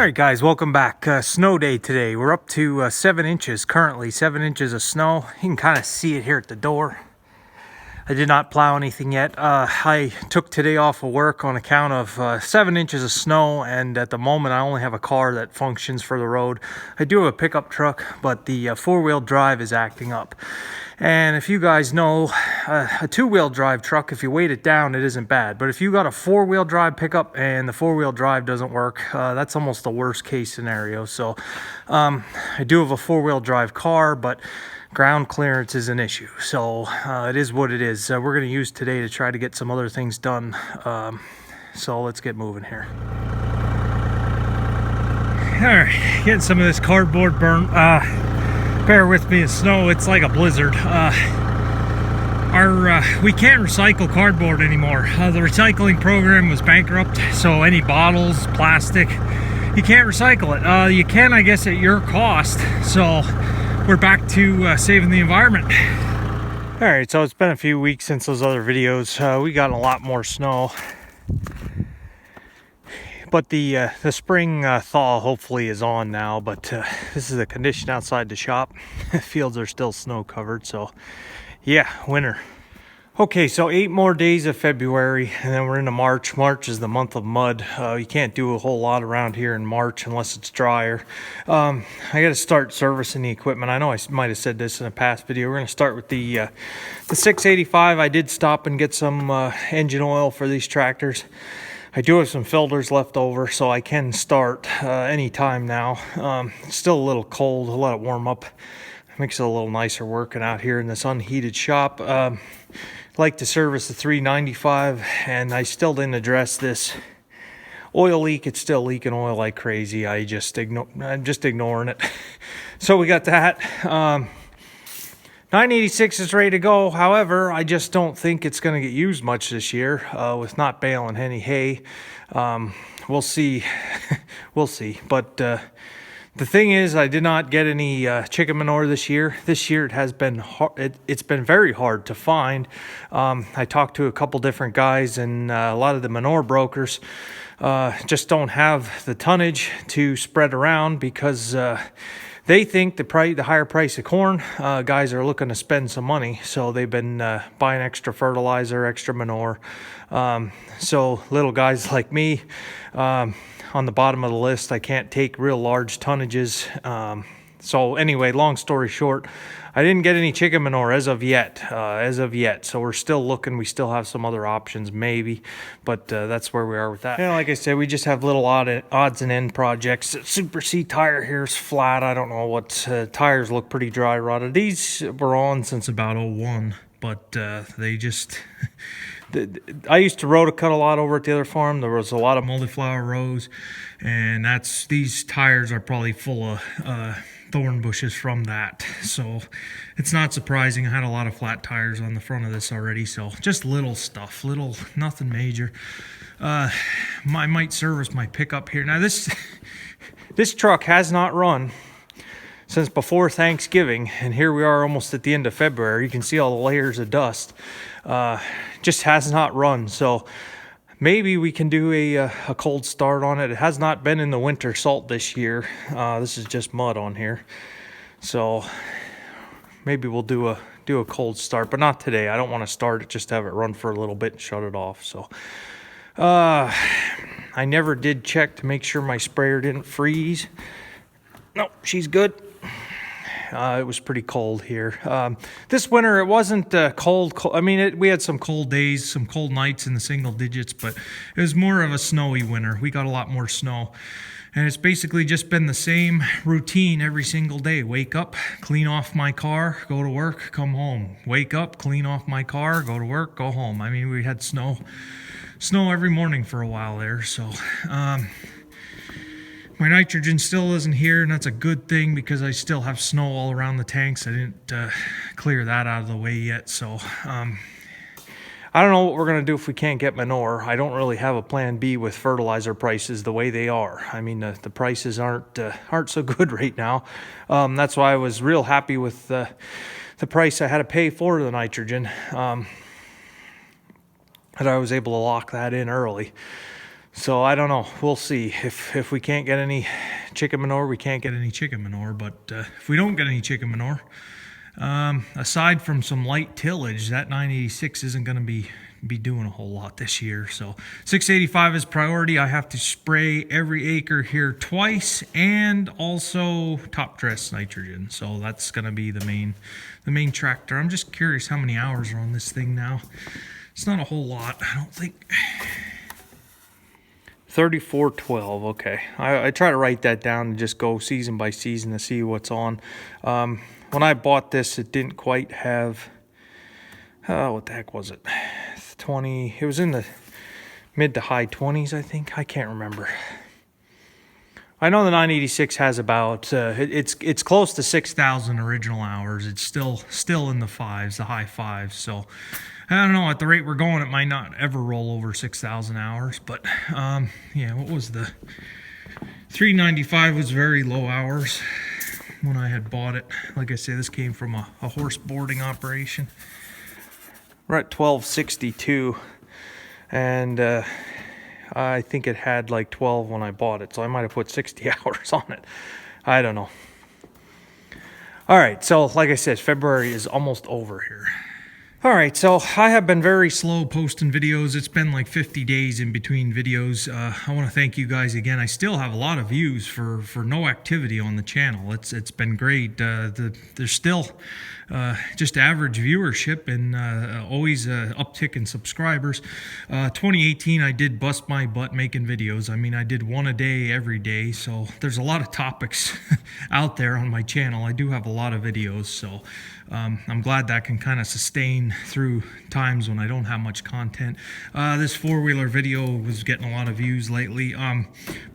Alright guys, welcome back. Snow day today. We're up to 7 inches currently, 7 inches of snow. You can kind of see it here at the door. I did not plow anything yet. I took today off of work on account of 7 inches of snow, and at the moment I only have a car that functions for the road. I do have a pickup truck, but the four-wheel drive is acting up. And if you guys know, a two-wheel drive truck, if you weight it down, it isn't bad. But if you got a four-wheel drive pickup and the four-wheel drive doesn't work, that's almost the worst case scenario. So I do have a four-wheel drive car, but ground clearance is an issue. So it is what it is. We're going to use today to try to get some other things done. So let's get moving here. All right, getting some of this cardboard burnt. Bear with me, it's snow, it's like a blizzard. We can't recycle cardboard anymore. The recycling program was bankrupt, so any bottles, plastic, you can't recycle it. You can, I guess, at your cost. So we're back to saving the environment. All right, so it's been a few weeks since those other videos. We got a lot more snow. But the spring thaw hopefully is on now, but this is the condition outside the shop. Fields are still snow covered, so yeah, winter. Okay, so 8 more days of February, and then we're into March. March is the month of mud. You can't do a whole lot around here in March unless it's drier. I got to start servicing the equipment. I know I might have said this in a past video. We're going to start with the 685. I did stop and get some engine oil for these tractors. I do have some filters left over, so I can start anytime now. Still a little cold. I'll let it warm up. Makes it a little nicer working out here in this unheated shop. Like to service the 395, and I still didn't address this oil leak. It's still leaking oil like crazy. I'm just ignoring it. So we got that. 986 is ready to go. However, I just don't think it's going to get used much this year with not baling any hay. We'll see. We'll see. But the thing is, I did not get any chicken manure this year. This year it has been hard. It's been very hard to find. I talked to a couple different guys, and a lot of the manure brokers just don't have the tonnage to spread around because they think the higher price of corn, guys are looking to spend some money, so they've been buying extra fertilizer, extra manure. So little guys like me, on the bottom of the list, I can't take real large tonnages. So anyway, long story short, I didn't get any chicken manure as of yet. So we're still looking. We still have some other options maybe, but that's where we are with that. Yeah, like I said, we just have little odds and end projects. Super C tire here is flat. I don't know what tires look pretty dry rotted. These were on since about 01, but they just I used to rotocut a lot over at the other farm. There was a lot of multi-flower rows, and these tires are probably full of thorn bushes from that. So it's not surprising. I had a lot of flat tires on the front of this already. So just little stuff, nothing major. I might service my pickup here. Now this truck has not run since before Thanksgiving, and here we are almost at the end of February. You can see all the layers of dust. Just has not run, so maybe we can do a cold start on it. It has not been in the winter salt this year. This is just mud on here, so maybe we'll do a cold start, but not today. I don't want to start it, just have it run for a little bit and shut it off. So I never did check to make sure my sprayer didn't freeze. No, she's good. It was pretty cold here. This winter, it wasn't cold. I mean, we had some cold days, some cold nights in the single digits, but it was more of a snowy winter. We got a lot more snow. And it's basically just been the same routine every single day. Wake up, clean off my car, go to work, come home. Wake up, clean off my car, go to work, go home. I mean, we had snow every morning for a while there, so my nitrogen still isn't here, and that's a good thing because I still have snow all around the tanks. I didn't clear that out of the way yet, so I don't know what we're going to do if we can't get manure. I don't really have a plan B with fertilizer prices the way they are. I mean, the prices aren't so good right now. That's why I was real happy with the price I had to pay for the nitrogen, that I was able to lock that in early. So I don't know. We'll see. If we can't get any chicken manure, we can't get any chicken manure. But if we don't get any chicken manure, aside from some light tillage, that 986 isn't going to be doing a whole lot this year. So 685 is priority. I have to spray every acre here twice, and also top dress nitrogen. So that's going to be the main tractor. I'm just curious how many hours are on this thing now. It's not a whole lot, I don't think. 3412. Okay, I try to write that down and just go season by season to see what's on. When I bought this, it didn't quite have, what the heck was it, 20, it was in the mid to high 20s, I think. I can't remember. I know the 986 has about, it's close to 6,000 original hours. It's still in the fives, the high fives. So I don't know, at the rate we're going, it might not ever roll over 6,000 hours. But yeah, what was the 395 was very low hours when I had bought it. Like I say, this came from a horse boarding operation. We're at 1262, and I think it had like 12 when I bought it, so I might have put 60 hours on it. I don't know. All right, so like I said, February is almost over here. All right, so I have been very slow posting videos. It's been like 50 days in between videos. I want to thank you guys again. I still have a lot of views for no activity on the channel. It's been great. There's still just average viewership and always uptick in subscribers. 2018, I did bust my butt making videos. I mean, I did one a day every day, so there's a lot of topics out there on my channel. I do have a lot of videos, so I'm glad that can kind of sustain through times when I don't have much content. This four-wheeler video was getting a lot of views lately.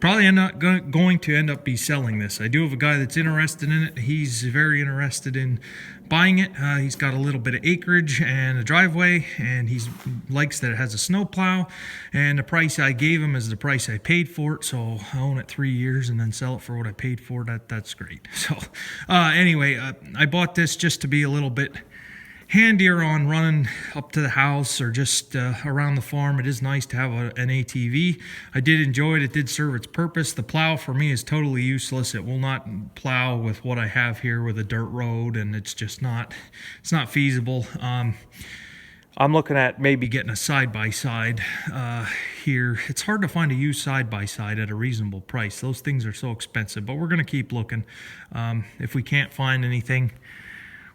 Probably not going to end up be selling this. I do have a guy that's interested in it. He's very interested in buying it. He's got a little bit of acreage and a driveway, and he likes that it has a snow plow, and the price I gave him is the price I paid for it. So I own it 3 years and then sell it for what I paid for it. That's great. So anyway, I bought this just to be a little bit handier on running up to the house or just around the farm. It is nice to have an ATV. I did enjoy it. It did serve its purpose. The plow for me is totally useless. It will not plow with what I have here with a dirt road, and it's just not feasible. I'm looking at maybe getting a side-by-side here. It's hard to find a used side-by-side at a reasonable price. Those things are so expensive, but we're going to keep looking. If we can't find anything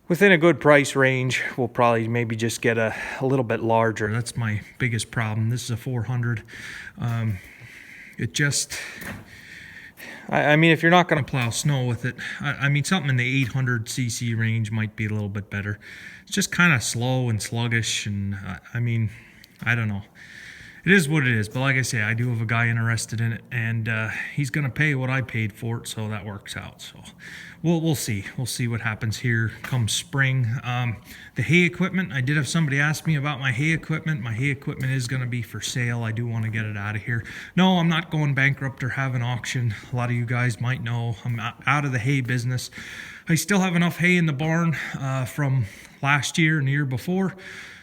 within a good price range, we'll probably maybe just get a little bit larger. That's my biggest problem. This is a 400. It just, I mean, if you're not going to plow snow with it, I mean, something in the 800 cc range might be a little bit better. It's just kind of slow and sluggish, and I mean, I don't know. It is what it is, but like I say, I do have a guy interested in it, and he's going to pay what I paid for it, so that works out. So we'll see. We'll see what happens here come spring. The hay equipment, I did have somebody ask me about my hay equipment. My hay equipment is going to be for sale. I do want to get it out of here. No, I'm not going bankrupt or have an auction. A lot of you guys might know I'm out of the hay business. I still have enough hay in the barn from last year and the year before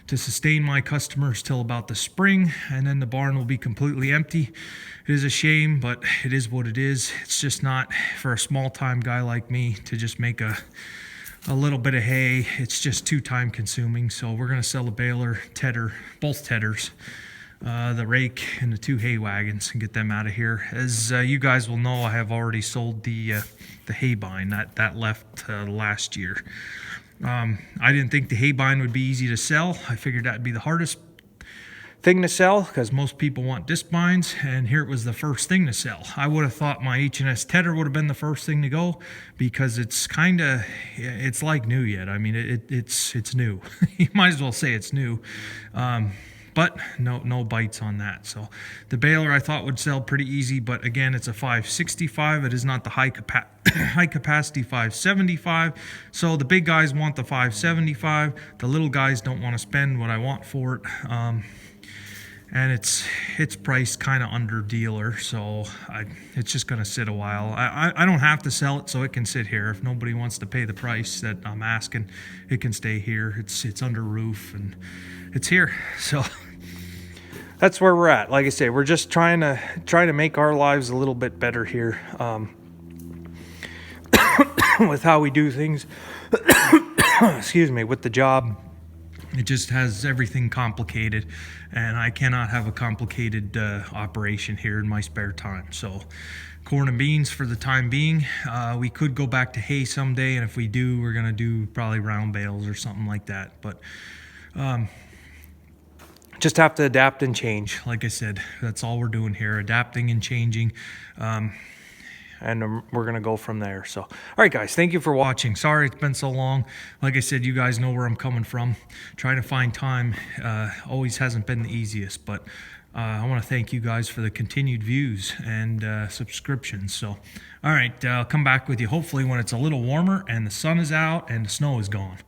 to sustain my customers till about the spring, and then the barn will be completely empty. It is a shame, but it is what it is. It's just not for a small-time guy like me to just make a little bit of hay. It's just too time consuming. So we're gonna sell the baler, tedder, both tedders, the rake, and the 2 hay wagons and get them out of here. As you guys will know, I have already sold the hay bine that left last year. I didn't think the hay bine would be easy to sell. I figured that'd be the hardest thing to sell because most people want disc bines, and here it was the first thing to sell. I would have thought my H&S Tedder would have been the first thing to go because it's like new yet. I mean, it's new. You might as well say it's new. But no bites on that. So the baler I thought would sell pretty easy, but again, it's a 565. It is not the high capacity 575. So the big guys want the 575. The little guys don't want to spend what I want for it. And it's priced kind of under dealer, so it's just going to sit a while. I don't have to sell it, so it can sit here. If nobody wants to pay the price that I'm asking, it can stay here. It's under roof, and it's here. So that's where we're at. Like I say, we're just trying to make our lives a little bit better here, with how we do things. Excuse me, with the job. It just has everything complicated, and I cannot have a complicated operation here in my spare time. So corn and beans for the time being. We could go back to hay someday, and if we do, we're gonna do probably round bales or something like that. But just have to adapt and change. Like I said, that's all we're doing here, adapting and changing. And we're gonna go from there. So, all right, guys, thank you for watching. Sorry it's been so long. Like I said, you guys know where I'm coming from. Trying to find time always hasn't been the easiest, but I want to thank you guys for the continued views and subscriptions. So, all right, I'll come back with you hopefully when it's a little warmer and the sun is out and the snow is gone.